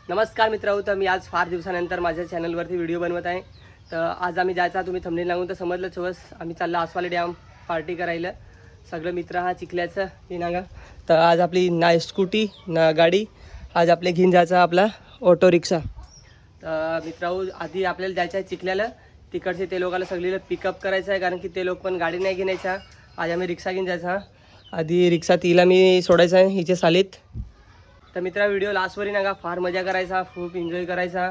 नमस्कार मित्रांनो, तर मी आज फार दिवसानंतर माझ्या चॅनलवरती व्हिडिओ बनवत आहे. तर आज आम्ही जायचा, तुम्ही थंबनेल लागून तर समजलंच बस. आम्ही चाललो आसवाली डॅम पार्टी करायला. सगळं मित्र हा चिखल्याचं हे ना. तर आज आपली ना स्कूटी ना गाडी, आज आपले घेऊन जायचा आपला ऑटो रिक्षा. तर मित्रांनो, आधी आपल्याला जायचं आहे चिखल्याला. तिकडचे ते लोकांना सगळीला पिकअप करायचं आहे, कारण की ते लोक पण गाडी नाही घेण्याच्या. आज आम्ही रिक्षा घेऊन जायचा. आधी रिक्षा तिला मी सोडायचं आहे हिचे सालीत. तर मित्रा, व्हिडिओ लास्टवरी नका, फार मजा करायचा, खूप एन्जॉय करायचा.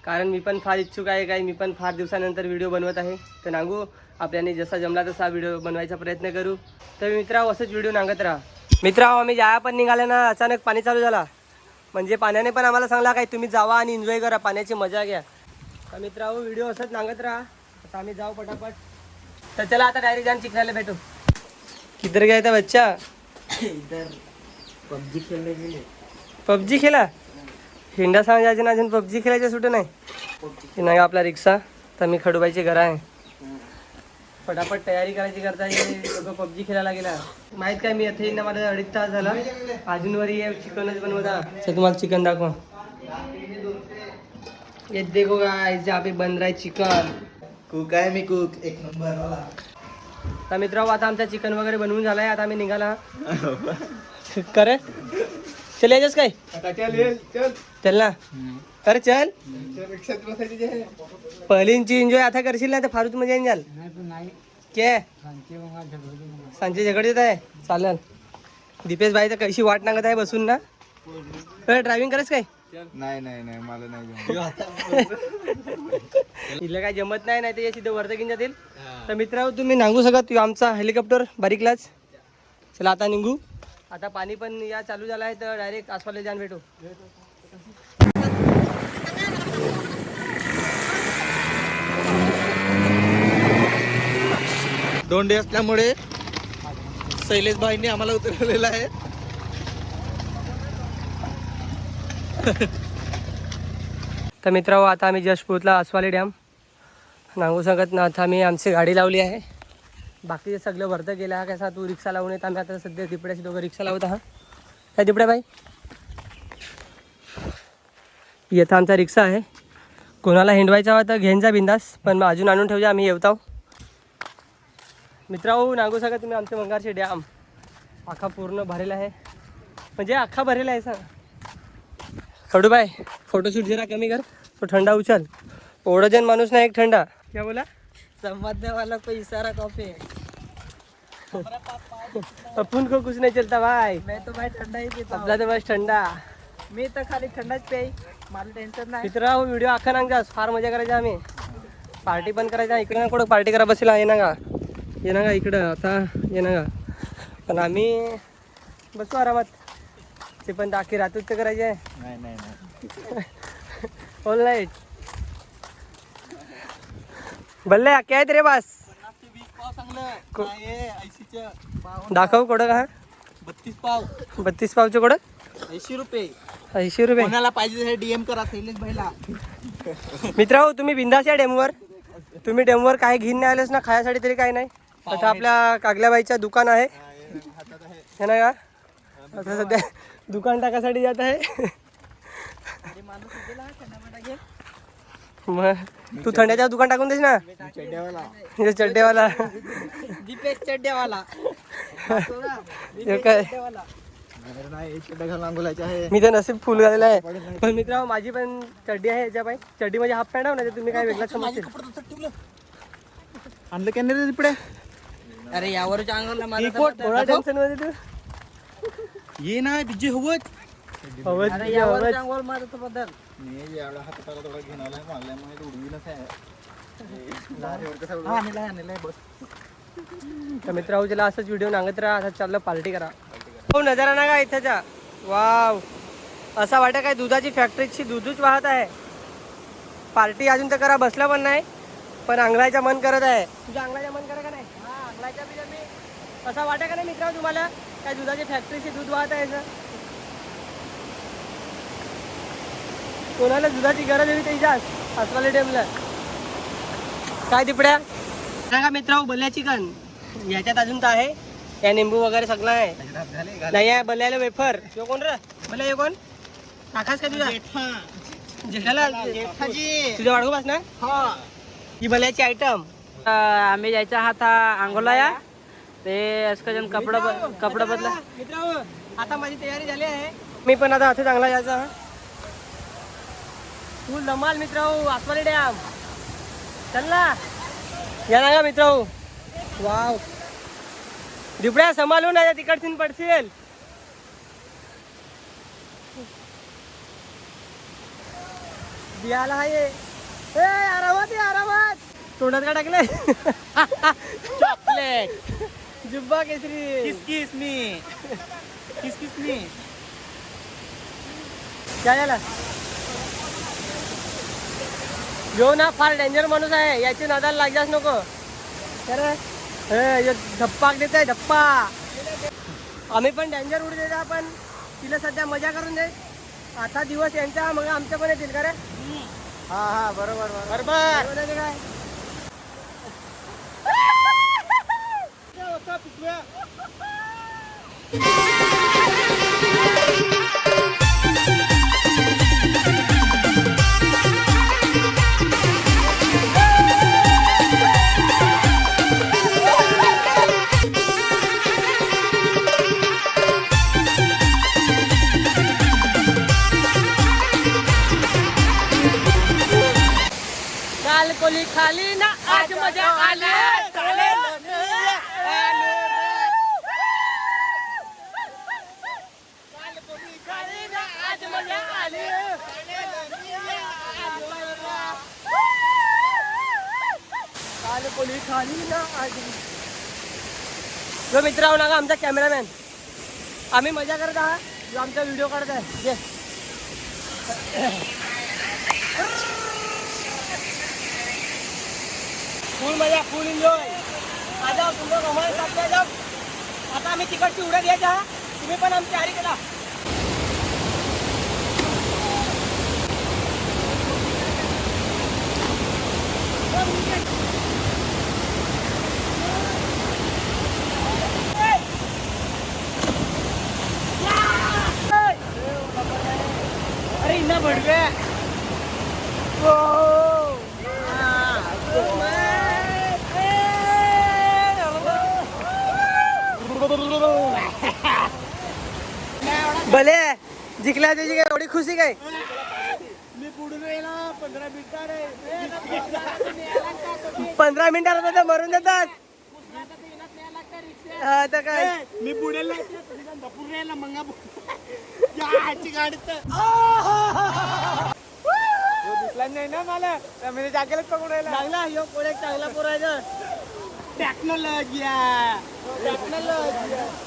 कारण मी पण फार इच्छुक आहे, काय मी पण फार दिवसानंतर व्हिडिओ बनवत आहे. तर नांगू आपल्याने जसा जमला तसा व्हिडिओ बनवायचा प्रयत्न करू. तर मित्रा, असंच व्हिडिओ नांगत राहा. मित्रा, आम्ही जाया पण निघाले ना, अचानक पाणी चालू झाला. म्हणजे पाण्याने पण आम्हाला सांगला काय तुम्ही जावा आणि एन्जॉय करा, पाण्याची मजा घ्या. तर मित्रा, व्हिडिओ असंच नांगत राहा. आता आम्ही जाऊ पटापट. तर चला आता डायरेक्ट जाऊन चिखल्याला भेटू. किधर गया था बच्चा? इधर पबजी खेलने गेले. पबजी खेळा? हिंडा सांगायचे ना, अजून पबजी खेळायचं सुटं नाही. नाही आपला रिक्षा. तर मी खडूबाईचे घर आहे. पटापट तयारी करायची करता लोक पबजी खेळायला गेला. माहीत काय, मी इथे ना माझा 2.5 तास झाला, अजूनवरी चिकनच बनवता. तुम्हाला चिकन दाखवा. ये देखो गाइस, यहाँ पे बन रहा है चिकन. कुक आहे मी, कुक एक नंबर वाला. तर मित्रांनो, आता आमचा चिकन वगैरे बनवून झालाय. आता आम्ही निघाला करे चले जास काय चल ना. अरे चल, पहिलींची एन्जॉय आता करशील ना तर फारूच मजा येईन. जाल के सांचे झगड येत आहे. चालेल. दीपेश भाई तर कशी वाट नागत आहे बसून ना. ड्रायव्हिंग करायच काय? नाही मला नाही. हिला काय जमत नाही, नाही ते सिद्धं वरती घेऊन जातील. तर मित्रांनो, तुम्ही नांगू शकत तू आमचा हेलिकॉप्टर बारीकलाच. चला आता निघू. आता पाणी पण या चालू झाला आहे, तर डायरेक्ट आसपासला जाऊन भेटू. दोंडे असल्यामुळे शैलेश भाईंनी आम्हाला उतरवलेला आहे. तर मित्रांनो, आता आम्ही जस्ट पोहोचला आसवाली डॅम. नांगू सांगत ना, आता आम्ही आमची गाडी लावली आहे. बाकीचे सगळं वरतं गेलं हा. कसा तू रिक्षा लावून येत, आम्ही आता सध्या तिपड्याची दोघं रिक्षा लावत हा. काय तिपड्या बाई? येतं आमचा रिक्षा आहे. कोणाला हिंडवायचा हवा तर घेऊन जा बिंदास, पण अजून आणून ठेवजा, आम्ही येवताव. मित्रांनो, नांगू सांगा तुम्ही आमच्या मंगारचे डॅम अख्खा पूर्ण भरेला आहे. म्हणजे अख्खा भरेला आहे सांग. खडू बाय, फोटोशूट जरा कमी कर, तो ठंडा उचल. ओढजन माणूस ना एक ठंडा. क्या बोला? समझने वाला कोई इशारा कॉफी. अपन को कुछ नहीं चलता भाई. मैं तो भाई ठंडा ही पीता आपला तर बस ठंडा. मी तर खाली थंडाच पेई, मला टेन्शन नाही. मित्रा, व्हिडिओ अख्खा नांगजा, फार मजा करायचा. आम्ही पार्टी पण करायचा. इकडे ना कुठं पार्टी करा बसेल ये ना का, ये ना का इकडं आता ये ना का. पण आम्ही बसू आरामात. ते पण आखी रातूच तर करायचे आहे. नाही ऑल नाईट. बल्ले क्या आहे रे बस. दाखव कोडं का. 32 पाव 32 पावचे कोडं 80 रुपये. 80 रुपये. कोणाला पाहिजे DM करा शैलेश भाईला. मित्रांनो, तुम्ही बिंदास या डेमवर. तुम्ही डेमवर काही घेऊन नाही आलेस ना खायासाठी तरी काही नाही. आता आपल्या कागल्याबाईचं दुकान आहे हे ना का. आता सध्या दुकान टाकासाठी जात आहे. मग तू थंड्याच्या दुकान टाकून देस ना. चड्डेवाला दीपेश चड्डेवाला. काय आहे. मी तर नसीब फुल घालेलं आहे. पण मित्रांनो, माझी पण चड्डी आहे याच्या पाय. चड्डी म्हणजे हाफ पॅन्ट आहे ना, तुम्ही काय वेगळा समजतील. आणलं काय नाही रे तिकडे. अरे यावरच्या अंगाला थोडा टेन्शन मध्ये तू ये ना बिजे हवत. अरे यावरच्या अंगावर मारतो बदल. मी याला हाताला थोडा घेऊन आलाय, मारल्यामुळे उडवीनच आहे. आणलाय बस. तर मित्रांनो, चला असंच व्हिडिओ नांगत राहा. आता चाललं पार्टी करा. हो, नजारा ना का इथंच्या. वाव, असा वाटत काय दुधाची फॅक्टरीची दूधच वाहत आहे. पार्टी अजून तर करा बसला पण नाही, पण अंगलायचा मन करत आहे. तुझ्या अंगलायचा मन करा का नाही? हा, अंगलायचा बी मी असा वाटत का नाही मित्रांनो तुम्हाला काय दुधाची फॅक्टरीची दूध वाहत आहे सर. कोणाला दुधाची गरज हवी त्याच्या आसवाली डॅमला. काय तिपड्या सांगा मित्रांनो, बल्ल्या चिकन याच्यात अजून तर आहे. या निंबू वगैरे सगळं आहे. नाही आहे बल्ल्याला वेफर. यो कोण रे बल्ल्या, यो कोण? आकाश का तुझा जेठाला तुझ्या वाढगोपास ना ही भल्याची आयटम आम्ही जायचा हा था अंगोला या ते इसका जन कपडा बदला. मित्र आता माझी तयारी झाली आहे. मी पण आता हात चांगला जायचा फुल धमाल मित्र आसवाली डॅम चल ना या ना मित्र वाव दिपड्या सांभाळून आहे तिकडची पडशील. बियाला आहे आरामात तोंडात का टाकले चॉकलेट जुब्बा केसरी किस मी काय झालं यो ना फार डेंजर माणूस आहे याची नादाला लागजाच नको तर धप्पा देत आहे धप्पा. आम्ही पण डेंजर उडू देता पण तिला सध्या मजा करून दे. आता दिवस यांचा मग आमच्या पण येतील का रे. हा बरोबर काय काल कोली खाली ना आज मजा आली जो मित्र आहो ना का आमचा कॅमेरामॅन आम्ही मजा करत आहात जो आमचा व्हिडिओ काढत आहे फुल मजा फुल एन्जॉय आता तुमचा रोमांस आपल्या आता आम्ही तिकडची उड्या द्यायचा तुम्ही पण आमची तयारी केला. अरे इन्ना भडवे भले जिंकल्या त्याची काय एवढी खुशी काय मी पुढून येला 15 मिनिटात आता मरून देतात. आता काय मी पुढे मंगा गाडी दिसला नाही ना मला म्हणजे जागेलाच पकडून राहिला. चांगला यो कोण एक चांगला पोरायचं टेक्नॉलॉजी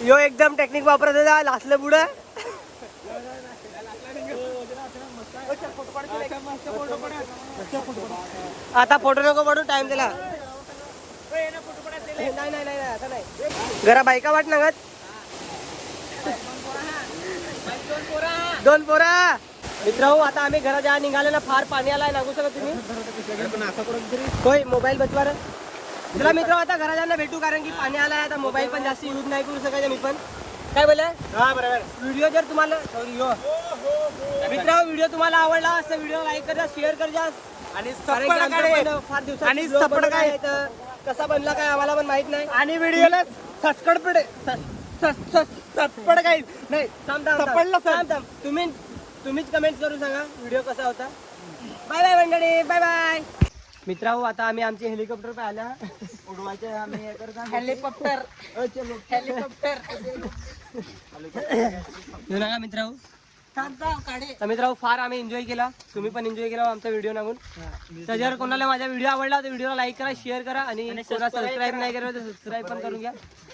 यो एकदम टेक्निक वापरत होता लासलं पुढं. आता फोटो नको पडू टाइम दिला नाही आता नाही जरा बायका वाट नागत 2 पोरा मित्र आता आम्ही घरा जा निघाले ना फार पाणी आलाय लागू शकत तुम्ही होय मोबाईल बचवा रे. चला मित्र आता घरा जाणं भेटू कारण की पाणी आलाय आता मोबाईल पण जास्त यूज नाही करू शकायचं मी पण काय बोला बरोबर. व्हिडिओ जर तुम्हाला मित्र व्हिडिओ तुम्हाला आवडला असं व्हिडिओ लाईक करा शेअर करा आणि फार दिवसात कसा बनला काय आम्हाला पण माहित नाही. आणि व्हिडिओला सबस्क्राइब काही नाही तुम्हीच कमेंट करून सांगा व्हिडिओ कसा होता. बाय बाय मंडळी बाय बाय मित्रांनो आता आम्ही आमचे हेलिकॉप्टर पे आल्या उडवायचे आम्ही हेलिकॉप्टर मित्रांनो तर मित्रांनो फार आम्ही एन्जॉय केला तुम्ही पण एन्जॉय केला आमचा व्हिडिओ नागून. तर जर कोणाला माझा व्हिडिओ आवडला तर व्हिडिओला लाईक करा शेअर करा आणि कोणाला सबस्क्राईब नाही केलं तर सबस्क्राईब पण करून घ्या.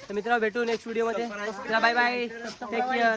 तर मित्रांनो भेटू नेक्स्ट व्हिडिओ मध्ये. Bye bye take care.